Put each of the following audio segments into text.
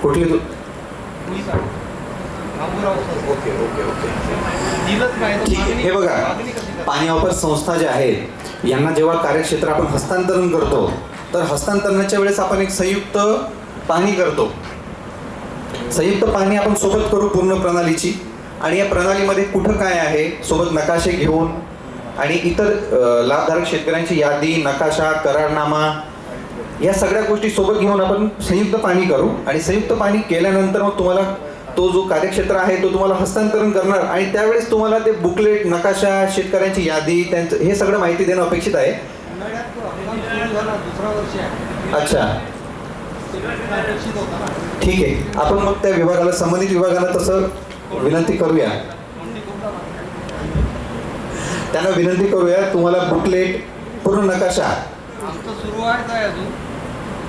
कुठली तू? Okay okay okay ठीक आहे. हे बघा, पाणी वापर संस्था ज्या आहेत यांना जेव्हा कार्यक्षेत्र आपण हस्तांतरण करतो तर हस्तांतरणाच्या वेळेस आपण एक संयुक्त पाहणी करतो. संयुक्त पाहणी आपण सोबत करू पूर्ण प्रणालीची, आणि या प्रणालीमध्ये कुठं काय आहे सोबत नकाशे घेऊन आणि इतर लाभधारक शेतकऱ्यांची यादी, नकाशा, करारनामा या सगळ्या गोष्टी सोबत घेऊन आपण संयुक्त पाहणी करू. आणि संयुक्त पाहणी केल्यानंतर मग तुम्हाला तो जो कार्यक्षेत्र आहे तो तुम्हाला हस्तांतरण करणार, आणि त्यावेळेस तुम्हाला ते बुकलेट, नकाशा, शेतकऱ्यांची यादी, त्यांचं हे सगळं माहिती देणं अपेक्षित आहे. अच्छा, ठीक आहे. आपण मग त्या विभागाला, संबंधित विभागाला तसं विनंती करूया, त्यांना विनंती करूया तुम्हाला बुकलेट, पूर्ण नकाशा. सुरू आहे अजून,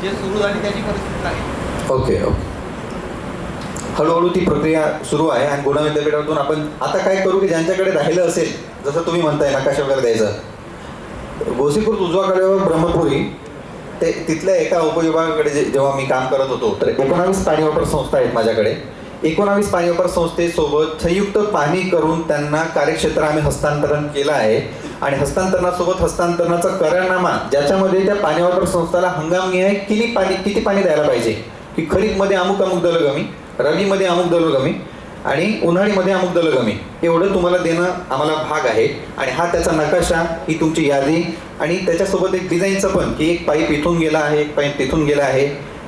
जे सुरू झाली त्याची परिस्थिती आहे. ओके ओके, हळूहळू ती प्रक्रिया सुरू आहे. आणि गुणा विद्यापीठातून आपण आता काय करू की ज्यांच्याकडे राहिलं असेल, जसं तुम्ही म्हणताय नकाशा वगैरे द्यायचं, गोसीखुर्द, उजवा कडेवर, ब्रह्मपुरी, ते तिथल्या एका उपविभागाकडे जेव्हा मी काम करत होतो तर 19 पाणी वापर संस्था आहेत माझ्याकडे. 19 पाणी वापर संस्थेसोबत संयुक्त पाहणी करून त्यांना कार्यक्षेत्र आम्ही हस्तांतरण केलं आहे. आणि हस्तांतरणासोबत हस्तांतरणाचा करारनामा, ज्याच्यामध्ये त्या पाणी वापर संस्थेला हंगामी किती पाणी द्यायला पाहिजे, की खरीपमध्ये अमुक अमुक दलगमी, रबीमध्ये अमुक दलगमी आणि उन्हाळीमध्ये अमुक दलगमी, एवढं तुम्हाला देणं आम्हाला भाग आहे. आणि हा त्याचा नकाशा, ही तुमची यादी, आणि त्याच्यासोबत एक डिझाईनचं पण, की एक पाईप इथून गेला आहे, एक पाईप तिथून गेला आहे,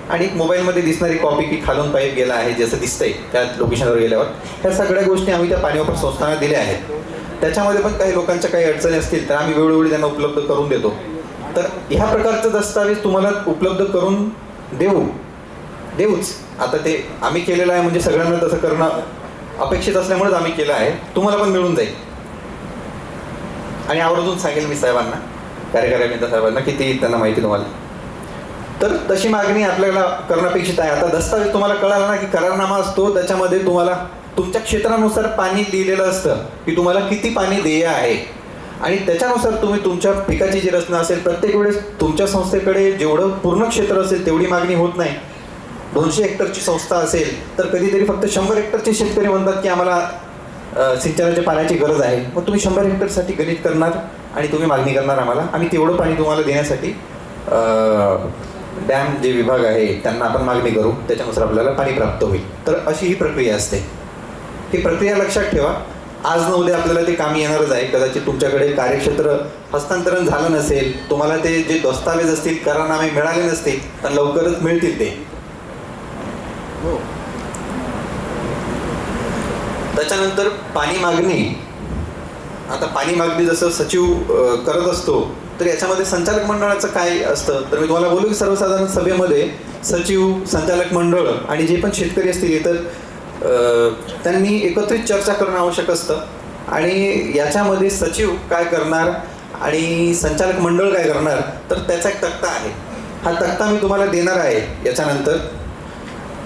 आणि एक मोबाईलमध्ये दिसणारी कॉपी की खालून पाईप गेला आहे जसं दिसतंय त्या लोकेशनवर गेल्यावर. ह्या सगळ्या गोष्टी आम्ही त्या पाणी वापर संस्थांना दिल्या आहेत. त्याच्यामध्ये पण काही लोकांच्या काही अडचणी असतील तर आम्ही वेळोवेळी त्यांना उपलब्ध करून देतो. तर ह्या प्रकारचं दस्तावेज तुम्हाला उपलब्ध करून देऊच. आता ते आम्ही केलेलं आहे म्हणजे सगळ्यांना तसं करणं अपेक्षित असल्यामुळेच आम्ही केलं आहे. तुम्हाला पण मिळून जाईल. आणि आवर्जून सांगेल मी साहेबांना, कार्यकारी अभियंता साहेबांना, किती त्यांना माहिती तुम्हाला. तर तशी मागणी आपल्याला करणं अपेक्षित आहे. आता दस्तावेज तुम्हाला कळाला ना, की करारनामा असतो, त्याच्यामध्ये तुम्हाला तुमच्या क्षेत्रानुसार पाणी दिलेलं असतं की तुम्हाला किती पाणी देय आहे, आणि त्याच्यानुसार तुम्ही तुमच्या पिकाची जी रचना असेल, प्रत्येक वेळेस तुमच्या संस्थेकडे जेवढं पूर्ण क्षेत्र असेल तेवढी मागणी होत नाही. 200 हेक्टरची संस्था असेल तर कधीतरी फक्त 100 हेक्टरचे शेतकरी म्हणतात की आम्हाला सिंचनाच्या पाण्याची गरज आहे. मग तुम्ही 100 हेक्टरसाठी गणित करणार आणि तुम्ही मागणी करणार आम्हाला, आम्ही तेवढं पाणी तुम्हाला देण्यासाठी डॅम जे विभाग आहे त्यांना आपण मागणी करू, त्याच्यानुसार आपल्याला पाणी प्राप्त होईल. तर अशी ही प्रक्रिया असते. ही प्रक्रिया लक्षात ठेवा. आज न उद्या आपल्याला ते कामी येणारच आहे. कदाचित तुमच्याकडे कार्यक्षेत्र हस्तांतरण झालं नसेल, तुम्हाला ते जे दस्तावेज असतील, करारनामे मिळाले नसतील, तर लवकरच मिळतील ते. त्याच्यानंतर पाणी मागणी. आता पाणी मागणी जसं सचिव करत असतो, तर याच्यामध्ये संचालक मंडळाचं काय असतं, तर मी तुम्हाला बोलू की सर्वसाधारण सभेमध्ये सचिव, संचालक मंडळ आणि जे पण शेतकरी असतील तर त्यांनी एकत्रित चर्चा करणं आवश्यक असतं. आणि याच्यामध्ये सचिव काय करणार आणि संचालक मंडळ काय करणार, तर त्याचा एक तक्ता आहे. हा तक्ता मी तुम्हाला देणार आहे याच्यानंतर,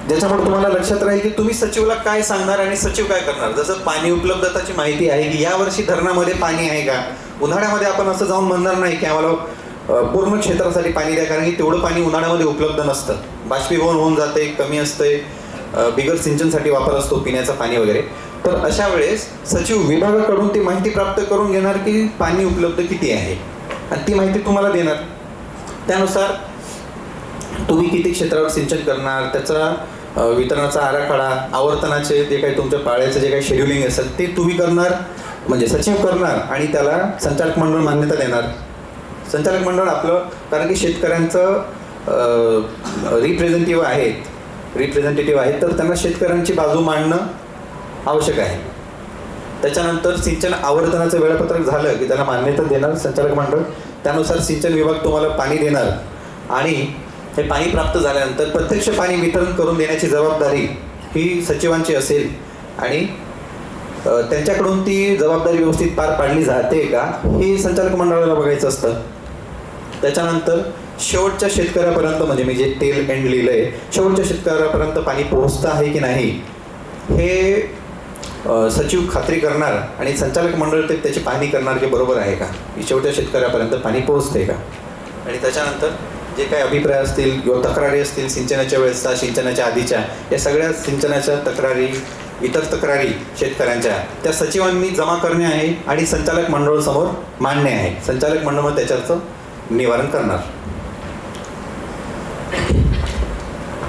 ज्याच्यामुळे तुम्हाला लक्षात राहील की तुम्ही सचिवला काय सांगणार आणि सचिव काय करणार. जसं पाणी उपलब्धताची माहिती आहे की यावर्षी धरणामध्ये पाणी आहे का. उन्हाळ्यामध्ये आपण असं जाऊन म्हणणार नाही की आम्हाला पूर्ण क्षेत्रासाठी पाणी द्या, कारण की तेवढं पाणी उन्हाळ्यामध्ये उपलब्ध नसतं. बाष्पीभवन होऊन जाते, कमी असते, बिगर सिंचनसाठी वापर असतो, पिण्याचं पाणी वगैरे. तर अशा वेळेस सचिव विभागाकडून ती माहिती प्राप्त करून घेणार की पाणी उपलब्ध किती आहे, आणि ती माहिती तुम्हाला देणार. त्यानुसार तुम्ही किती क्षेत्रावर सिंचन करणार, त्याचा वितरणाचा आराखडा, आवर्तनाचे जे काही तुमच्या पाळ्याचं जे काही शेड्युलिंग असेल ते तुम्ही करणार, म्हणजे सचिव करणार, आणि त्याला संचालक मंडळ मान्यता देणार. संचालक मंडळ आपलं, कारण की शेतकऱ्यांचं रिप्रेझेंटेटिव्ह आहेत, तर त्यांना शेतकऱ्यांची बाजू मांडणं आवश्यक आहे. त्याच्यानंतर सिंचन आवर्तनाचं वेळापत्रक झालं की त्याला मान्यता देणार संचालक मंडळ. त्यानुसार सिंचन विभाग तुम्हाला पाणी देणार, आणि हे पाणी प्राप्त झाल्यानंतर प्रत्यक्ष पाणी वितरण करून देण्याची जबाबदारी ही सचिवांची असेल, आणि त्यांच्याकडून ती जबाबदारी व्यवस्थित पार पाडली जाते का हे संचालक मंडळाला बघायचं असतं. त्याच्यानंतर शेवटच्या शेतकऱ्यापर्यंत, म्हणजे मी जे टेल एंड लिहिलंय, शेवटच्या शेतकऱ्यापर्यंत पाणी पोहोचतं आहे की नाही हे सचिव खात्री करणार, आणि संचालक मंडळ ते त्याची पाहणी करणार की बरोबर आहे का, की शेवटच्या शेतकऱ्यापर्यंत पाणी पोहोचते का. आणि त्याच्यानंतर जे काही अभिप्राय असतील किंवा तक्रारी असतील सिंचनाच्या वेळेसचा, सिंचनाच्या आधीच्या, या सगळ्या सिंचनाच्या तक्रारी, इतर तक्रारी शेतकऱ्यांच्या त्या सचिवांनी जमा करणे आहे आणि संचालक मंडळासमोर मांडणे आहे. संचालक मंडळ मग त्याच्याचं निवारण करणार.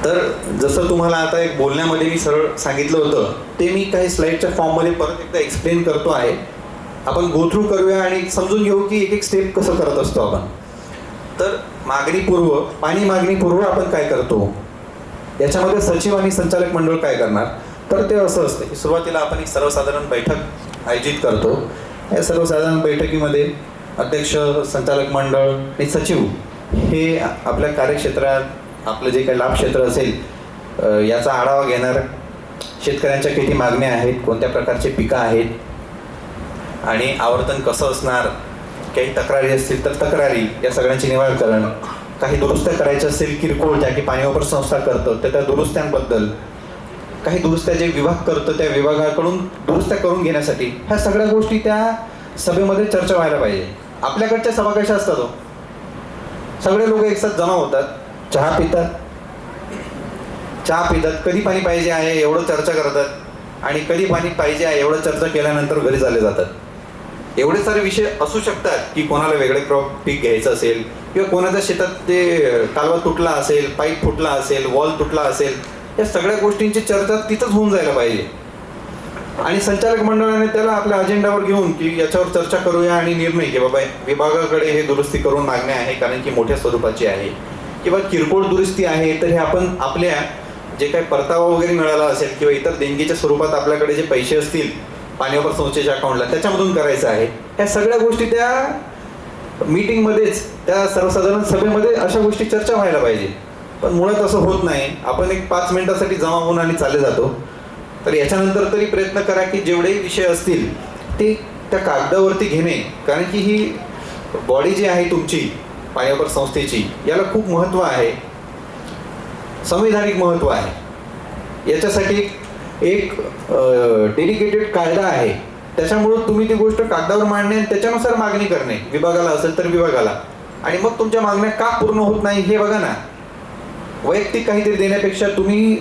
तर जसं तुम्हाला आता एक बोलण्यामध्ये मी सरळ सांगितलं होतं ते मी काही स्लाईडच्या फॉर्ममध्ये परत एकदा एक्सप्लेन करतो आहे. आपण गो थ्रू करूया आणि समजून घेऊ की एक एक स्टेप कसं करत असतो आपण. तर मागणीपूर्व, पाणी मागणीपूर्व आपण काय करतो, याच्यामध्ये सचिव आणि संचालक मंडळ काय करणार. तर ते असं असतं की सुरुवातीला आपण एक सर्वसाधारण बैठक आयोजित करतो. या सर्वसाधारण बैठकीमध्ये अध्यक्ष, संचालक मंडळ आणि सचिव हे आपल्या कार्यक्षेत्रात आपलं जे काही लाभक्षेत्र असेल याचा आढावा घेणार. शेतकऱ्यांच्या किती मागण्या आहेत, कोणत्या प्रकारचे पिकं आहेत आणि आवर्तन कसं असणार, काही तक्रारी असतील तर तक्रारी या सगळ्यांची निवारण करणं, काही दुरुस्त्या करायच्या असतील किरकोळ ज्या की पाणी वापर संस्था करतं तर त्या दुरुस्त्यांबद्दल, काही दुरुस्त्या जे विभाग करतो त्या विभागाकडून दुरुस्त्या करून घेण्यासाठी, ह्या सगळ्या गोष्टी त्या सभेमध्ये चर्चा व्हायला पाहिजे. आपल्याकडच्या सभा कशा असतात हो, सगळे लोक एकसाथ जमा होतात, चहा पितात, कधी पाणी पाहिजे आहे एवढं चर्चा करतात आणि कधी पाणी पाहिजे आहे एवढं चर्चा केल्यानंतर घरी चालले जातात. एवढे सारे विषय असू शकतात की कोणाला वेगळे क्रॉप पीक घ्यायचं असेल किंवा कोणाच्या शेतात ते कालवा तुटला असेल, पाईप फुटला असेल, वॉल तुटला असेल, या सगळ्या गोष्टींची चर्चा तिथंच होऊन जायला पाहिजे. आणि संचालक मंडळाने त्याला आपल्या अजेंडावर घेऊन की याच्यावर चर्चा करूया आणि निर्णय की बाबा विभागाकडे हे दुरुस्ती करून मागणे आहे कारण की मोठ्या स्वरूपाची आहे किंवा किरकोळ दुरुस्ती आहे तर हे आपण आपल्या जे काही परतावा वगैरे मिळाला असेल किंवा इतर देणगीच्या स्वरूपात आपल्याकडे जे पैसे असतील पाणी वापर संस्थेच्या अकाउंटला त्याच्यामधून करायचं आहे. ह्या सगळ्या गोष्टी त्या मीटिंगमध्येच, त्या सर्वसाधारण सभेमध्ये अशा गोष्टी चर्चा व्हायला पाहिजे. पण मुळात असं होत नाही. आपण एक 5 मिनिटासाठी जमा होऊन आणि चालले जातो. तर याच्यानंतर तरी प्रयत्न करा की जेवढेही विषय असतील ते त्या कागदावरती घेणे, कारण की ही बॉडी जी आहे तुमची पाणी वापर संस्थेची याला खूप महत्त्व आहे, संवैधानिक महत्त्व आहे. याच्यासाठी एक डेडिकेटेड कायदा आहे. त्याच्यामुळं तुम्ही ती गोष्ट कागदावर मांडणे आणि त्याच्यानुसार मागणी करणे, विभागाला असेल तर विभागाला, आणि मग तुमच्या मागण्या का पूर्ण होत नाही हे बघा ना. वैयक्तिक काहीतरी देण्यापेक्षा तुम्ही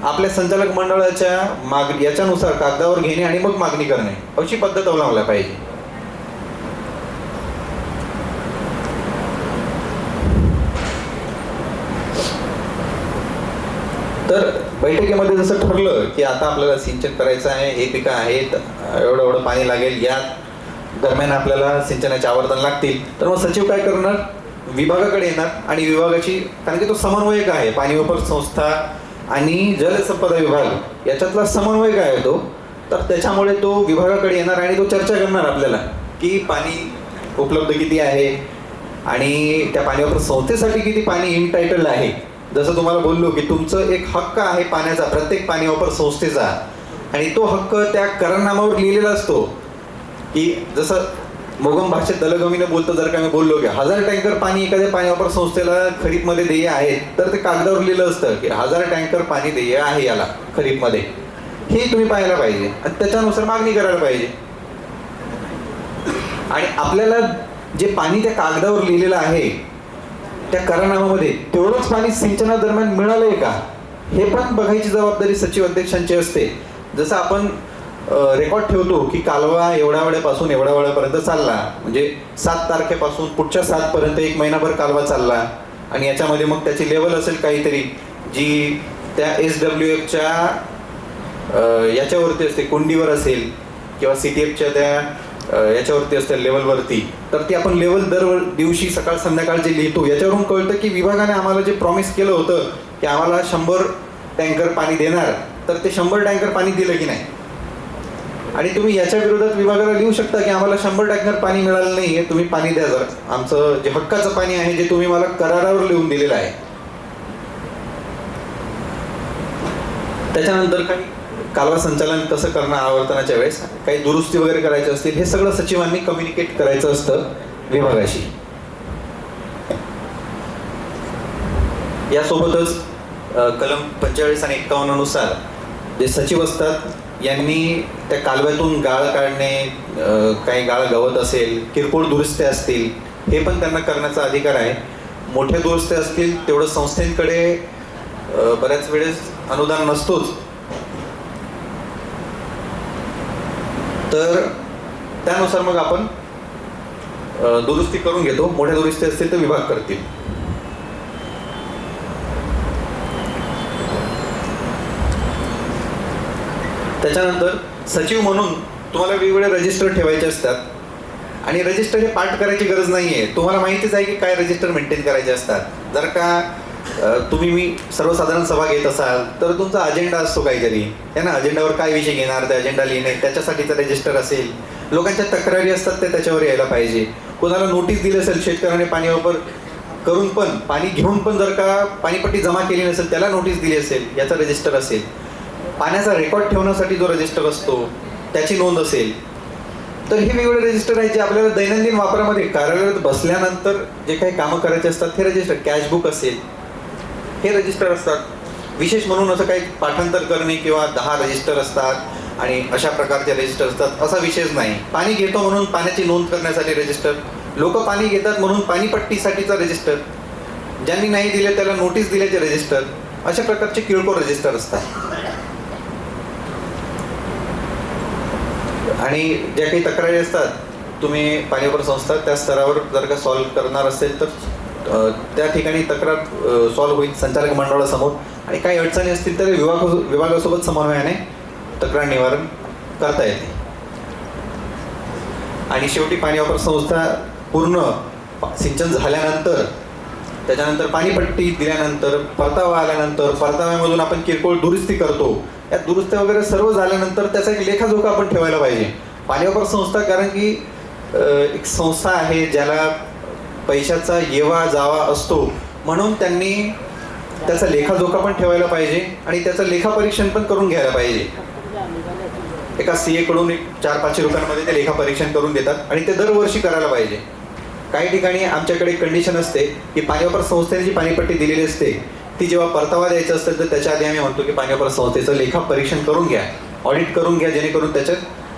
आपल्या संचालक मंडळाच्या याच्यानुसार कागदावर घेणे आणि मग मागणी करणे अशी पद्धत अवलंबला पाहिजे. तर बैठकीमध्ये जसं ठरलं की आता आपल्याला सिंचन करायचं आहे, हे पिकं आहेत, एवढं एवढं पाणी लागेल, या दरम्यान आपल्याला सिंचनाचे आवर्तन लागतील, तर मग सचिव काय करणार, विभागाकडे येणार आणि विभागाची, कारण की तो समन्वयक आहे, पाणी वापर संस्था आणि जलसंपदा विभाग याच्यातला समन्वयक आहे तो. तर त्याच्यामुळे तो विभागाकडे येणार आणि तो चर्चा करणार आपल्याला की पाणी उपलब्ध किती आहे आणि त्या पाणी वापर संस्थेसाठी किती पाणी इनटायटल आहे. जसं तुम्हाला बोललो की तुमचं एक हक्क आहे पाण्याचा, प्रत्येक पाणी वापर संस्थेचा, आणि तो हक्क त्या करारनाम्यावर लिहिलेला असतो. की जसं मोगम भाषेत दलगमीने बोलतो, जर का मी बोललो की 1000 टँकर पाणी एखाद्या पाणी वापर संस्थेला खरीपमध्ये देय आहे, तर ते कागदावर लिहिलं असतं की 1000 टँकर पाणी देय आहे याला खरीपमध्ये. हे तुम्ही पाहायला पाहिजे आणि त्याच्यानुसार मागणी करायला पाहिजे. आणि आपल्याला जे पाणी त्या कागदावर लिहिलेलं आहे त्या करारनाम्यामध्ये तेवढंच पाणी सिंचनादरम्यान मिळालंय का हे पण बघायची जबाबदारी सचिव अध्यक्षांची असते. जसं आपण रेकॉर्ड ठेवतो की कालवा एवढ्या वेळेपासून एवढ्या वेळेपर्यंत चालला, म्हणजे 7 तारखेपासून पुढच्या 7 पर्यंत 1 महिनाभर कालवा चालला, आणि याच्यामध्ये मग त्याची लेवल असेल काहीतरी जी त्या SWFच्या याच्यावरती असते, कुंडीवर असेल किंवा CTFच्या त्या याच्यावरती असते लेवलवरती. तर ती आपण लेवल दर दिवशी सकाळ संध्याकाळ जे लिहितो याच्यावरून कळतं की विभागाने आम्हाला जे प्रॉमिस केलं होतं की आम्हाला 100 टँकर पाणी देणार, तर ते 100 टँकर पाणी दिलं की नाही. आणि तुम्ही याच्या विरोधात विभागाला लिहू शकता की आम्हाला 100 टँकर पाणी मिळालं नाही आहे, तुम्ही पाणी द्या जरा, आमचं जे हक्काचं पाणी आहे जे तुम्ही मला करारावर लिहून दिलेलं आहे. त्याच्यानंतर काही कालवा संचालन कसं करणं, आवर्तनाच्या वेळेस काही दुरुस्ती वगैरे करायची असतील, हे सगळं सचिवांनी कम्युनिकेट करायचं असतं विभागाशी. यासोबतच कलम 45 आणि 51 नुसार जे सचिव असतात यांनी त्या कालव्यातून गाळ काढणे, काही गाळ गवत असेल, किरकोळ दुरुस्त्या असतील, हे पण त्यांना करण्याचा अधिकार आहे. मोठ्या दुरुस्त्या असतील तेवढं संस्थेकडे बऱ्याच वेळेस अनुदान नसतोच. तर त्यानुसार मग आपण दुरुस्ती करून घेतो. मोठ्या दुरुस्ती असतील तर विभाग करतील. त्याच्यानंतर सचिव म्हणून तुम्हाला वेगवेगळे रजिस्टर ठेवायचे असतात आणि रजिस्टर हे पाठ करायची गरज नाही आहे. तुम्हाला माहितीच आहे की काय रजिस्टर मेंटेन करायचे असतात. जर का तुम्ही मी सर्वसाधारण सभा घेत असाल तर तुमचा अजेंडा असतो काहीतरी, है ना. अजेंडावर काय विषय घेणार ते अजेंडा लिहिणे, त्याच्यासाठीचं रजिस्टर असेल. लोकांच्या तक्रारी असतात ते त्याच्यावर यायला पाहिजे. कोणाला नोटीस दिली असेल, शेतकऱ्याने पाणी वापर करून पण पाणी घेऊन पण जर का पाणीपट्टी जमा केली नसेल त्याला नोटीस दिली असेल, याचा रजिस्टर असेल. पाण्याचा रेकॉर्ड ठेवण्यासाठी जो रजिस्टर असतो त्याची नोंद असेल. तर हे वेगवेगळे रजिस्टर आहेत जे आपल्याला दैनंदिन वापरामध्ये कार्यालयात बसल्यानंतर जे काही कामं करायचे असतात हे रजिस्टर. कॅशबुक असेल, हे रजिस्टर असतात. विशेष म्हणून असं काही पाठांतर करणे किंवा 10 रजिस्टर असतात आणि अशा प्रकारचे रजिस्टर असतात असा विषयच नाही. पाणी घेतो म्हणून पाण्याची नोंद करण्यासाठी रजिस्टर, लोक पाणी घेतात म्हणून पाणीपट्टीसाठीचा रजिस्टर, ज्यांनी नाही दिले त्याला नोटीस दिल्याचे रजिस्टर, अशा प्रकारचे किरकोळ रजिस्टर असतात. आणि ज्या काही तक्रारी असतात तुम्ही पाणी वापर संस्था त्या स्तरावर जर का सॉल्व्ह करणार असेल तर त्या ठिकाणी तक्रार सॉल्व्ह होईल संचालक मंडळासमोर. आणि काही अडचणी असतील तर विभागासोबत समन्वयाने तक्रार निवारण करता येते. आणि शेवटी पाणी वापर संस्था पूर्ण सिंचन झाल्यानंतर, त्याच्यानंतर पाणीपट्टी दिल्यानंतर, परतावा आल्यानंतर, परताव्यामधून आपण किरकोळ दुरुस्ती करतो. या दुरुस्त्या वगैरे सर्व झाल्यानंतर त्याचा एक लेखाजोखा आपण ठेवायला पाहिजे. पाणी वापर संस्था कारण की एक संस्था आहे ज्याला पैशाचा येवा जावा असतो, म्हणून त्यांनी त्याचा लेखाजोखा पण ठेवायला पाहिजे आणि त्याचं लेखापरीक्षण पण करून घ्यायला पाहिजे. एका CA कडून 400-500 रुपयांमध्ये ते लेखापरीक्षण करून देतात आणि ते दरवर्षी करायला पाहिजे. काही ठिकाणी आमच्याकडे कंडिशन असते की पाणी वापर संस्थेने जी पाणीपट्टी दिलेली असते ती जेव्हा परतावा द्यायचं असेल तर त्याच्या आधी आम्ही म्हणतो की पाणी वापर संस्थेचं लेखापरीक्षण करून घ्या, ऑडिट करून घ्या, जेणेकरून त्याच्यात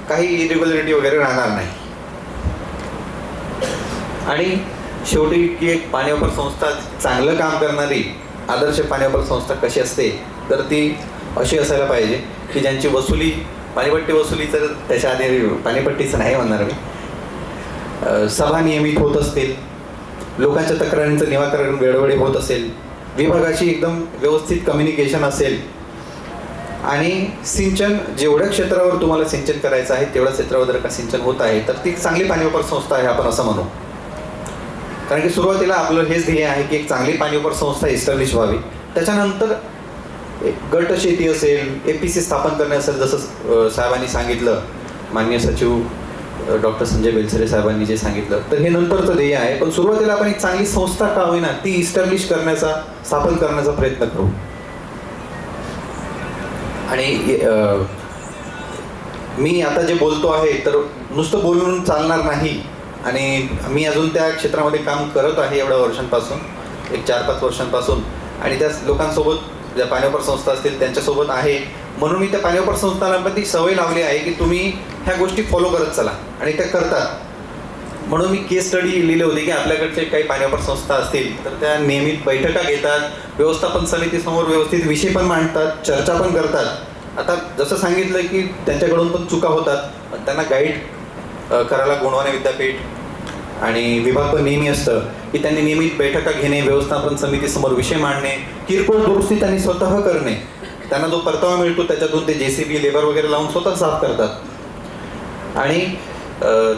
काही इरेग्युलरिटी वगैरे राहणार नाही. आणि शेवटी की एक पाणी वापर संस्था चांगलं काम करणारी आदर्श पाणी वापर संस्था कशी असते तर ती अशी असायला पाहिजे की ज्यांची वसुली, पाणीपट्टी वसुली, तर त्याच्या आधी पाणीपट्टीचं नाही म्हणणार मी, सभा नियमित होत असतील, लोकांच्या तक्रारींचं निराकरण वेळोवेळी होत असेल, विभागाशी एकदम व्यवस्थित कम्युनिकेशन असेल आणि सिंचन जेवढ्या क्षेत्रावर तुम्हाला सिंचन करायचं आहे तेवढ्या क्षेत्रावर जर का सिंचन होत आहे तर ती चांगली पाणी वापर संस्था आहे आपण असं म्हणू. कारण की सुरुवातीला आपलं हेच ध्येय आहे की एक चांगली पाणी वापर संस्था इस्टॅब्लिश व्हावी. त्याच्यानंतर गट शेती असेल, APC स्थापन करणे असेल, जसं साहेबांनी सांगितलं, माननीय सचिव डॉक्टर संजय बेलसरे साहेबांनी जे सांगितलं, तर हे नंतरचं ध्येय आहे. पण सुरुवातीला आपण एक चांगली संस्था का होईना ती इस्टॅब्लिश करण्याचा, स्थापन करण्याचा प्रयत्न करू. आणि मी आता जे बोलतो आहे तर नुसतं बोलून चालणार नाही. आणि मी अजून त्या क्षेत्रामध्ये काम करत आहे एवढ्या वर्षांपासून, एक 4-5 वर्षांपासून. आणि त्या लोकांसोबत ज्या पाणी वापर संस्था असतील त्यांच्यासोबत आहे, म्हणून मी त्या पाणी वापर संस्थांना ती सवय लावली आहे की तुम्ही ह्या गोष्टी फॉलो करत चला, आणि त्या करतात. म्हणून मी केस स्टडी लिहिले होते की आपल्याकडचे काही पाणी वापर संस्था असतील तर त्या नियमित बैठका घेतात, व्यवस्थापन समितीसमोर व्यवस्थित विषय पण मांडतात, चर्चा पण करतात. आता जसं सांगितलं की त्यांच्याकडून पण चुका होतात, पण त्यांना गाईड करायला गुणवाने विद्यापीठ आणि विभाग पण नेहमी असतं की त्यांनी नियमित बैठका घेणे, व्यवस्थापन समितीसमोर विषय मांडणे, किरकोळ दुरुस्ती त्यांनी स्वतः करणे. त्यांना जो परतावा मिळतो त्याच्यातून ते JCB लेबर वगैरे लावून स्वतः साफ करतात आणि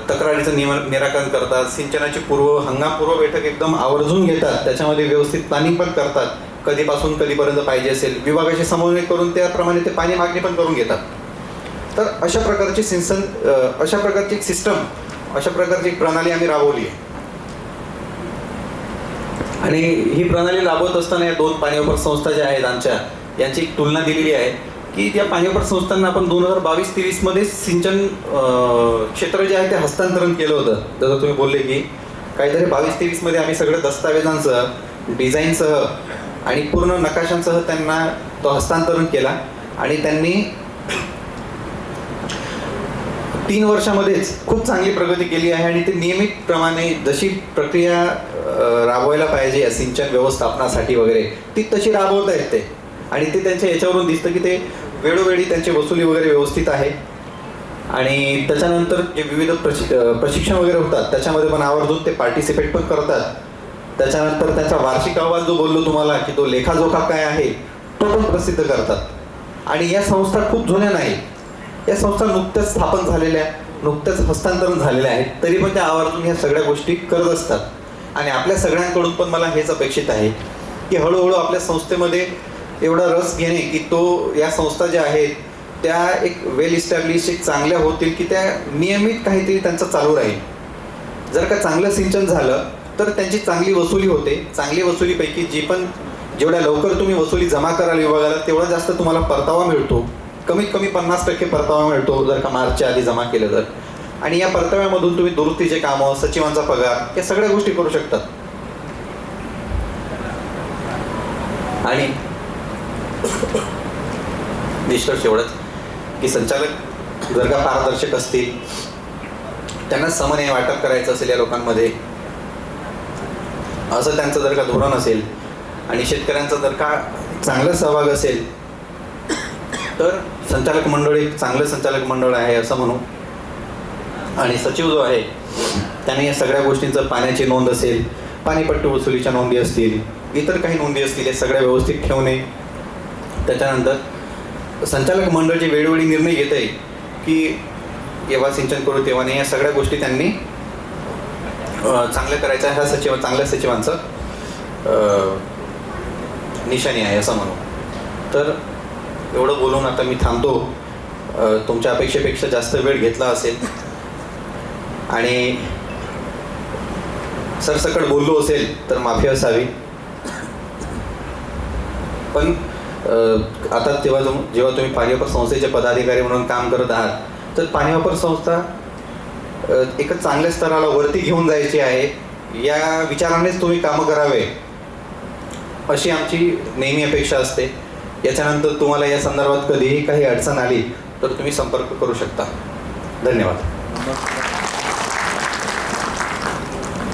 तक्रारीचं निराकरण करतात. सिंचनाची हंगामपूर्व बैठक एकदम आवर्जून घेतात, त्याच्यामध्ये व्यवस्थित प्लॅनिंग पण करतात, कधीपासून कधीपर्यंत पाहिजे असेल, विभागाशी समन्वय करून त्याप्रमाणे ते पाणी मागणी पण करून घेतात. तर अशा प्रकारची अशा प्रकारची एक सिस्टम, अशा प्रकारची एक प्रणाली आम्ही राबवली आहे. आणि ही प्रणाली राबवत असताना या 2 पाणी वापर संस्था ज्या आहेत आमच्या, यांची एक तुलना दिलेली आहे की त्या पाणी वापर संस्थांना आपण 2022-23 मध्ये सिंचन क्षेत्र जे आहे ते हस्तांतरण केलं होतं. जसं तुम्ही बोलले की काहीतरी 22-23 मध्ये आम्ही सगळं दस्तावेजांसह, डिझाईनसह आणि पूर्ण नकाशांसह त्यांना तो हस्तांतरण केला. आणि त्यांनी 3 वर्षामध्येच खूप चांगली प्रगती केली आहे. आणि ते नियमितप्रमाणे जशी प्रक्रिया राबवायला पाहिजे या सिंचन व्यवस्थापनासाठी वगैरे ती तशी राबवता येते आणि ते त्यांच्या याच्यावरून दिसतं की ते वेळोवेळी त्यांची वसुली वगैरे व्यवस्थित आहे. आणि त्याच्यानंतर जे विविध प्रशिक्षण वगैरे होतात त्याच्यामध्ये पण आवर्जून ते पार्टिसिपेट पण करतात. त्याच्यानंतर त्यांचा वार्षिक अहवाल जो बोललो तुम्हाला की तो लेखाजोखा काय आहे तो पण प्रसिद्ध करतात. आणि या संस्था खूप जुन्या नाही, या संस्था नुकत्याच स्थापन झालेल्या, नुकत्याच हस्तांतरण झालेल्या आहेत, तरी पण त्या आवर्जून ह्या सगळ्या गोष्टी करत असतात. आणि आपल्या सगळ्यांकडून पण मला हेच अपेक्षित आहे की हळूहळू आपल्या संस्थेमध्ये एवढा रस घेणे की तो या संस्था ज्या आहेत त्या एक वेल इस्टॅब्लिश एक चांगल्या होतील की त्या नियमित काहीतरी त्यांचं चालू राहील. जर का चांगलं सिंचन झालं तर त्यांची चांगली वसुली होते. चांगली वसुलीपैकी जी पण जेवढ्या लवकर तुम्ही वसुली जमा कराल विभागाला तेवढा जास्त तुम्हाला परतावा मिळतो. कमीत कमी 50% परतावा मिळतो जर का मार्चच्या आधी जमा केलं तर. आणि या परताव्यामधून तुम्ही दुरुस्तीचे कामं, सचिवांचा पगार या सगळ्या गोष्टी करू शकतात. आणि निष्कर्ष एवढंच की संचालक जर का पारदर्शक असतील, त्यांना समन्वय वाटप करायचं असेल या लोकांमध्ये, असं त्यांचं जर का धोरण असेल आणि शेतकऱ्यांचा जर का चांगला सहभाग असेल तर संचालक मंडळ एक चांगलं संचालक मंडळ आहे असं म्हणू. आणि सचिव जो आहे त्याने या सगळ्या गोष्टींचं पाण्याची नोंद असेल, पाणीपट्टी वसुलीच्या नोंदी असतील, इतर काही नोंदी असतील, हे सगळ्या व्यवस्थित ठेवणे. त्याच्यानंतर संचालक मंडळ जे वेळोवेळी निर्णय घेत आहे की केव्हा सिंचन करू तेव्हा नाही, या सगळ्या गोष्टी त्यांनी चांगलं करायचं ह्या चांगल्या सचिवांचं निशाणी आहे असं म्हणू. तर एवढं बोलून आता मी थांबतो. तुमच्या अपेक्षेपेक्षा जास्त वेळ घेतला असेल आणि सरसकट बोललो असेल तर माफी असावी. पण आता जेव्हा तुम्ही पाणी वापर संस्थेचे पदाधिकारी म्हणून काम करत आहात तर पाणी वापर संस्था एका चांगल्या स्तराला वरती घेऊन जायची आहे या विचारानेच तुम्ही कामं करावे अशी आमची नेहमी अपेक्षा असते. याच्यानंतर तुम्हाला या संदर्भात कधीही काही अडचण आली तर तुम्ही संपर्क करू शकता. धन्यवाद.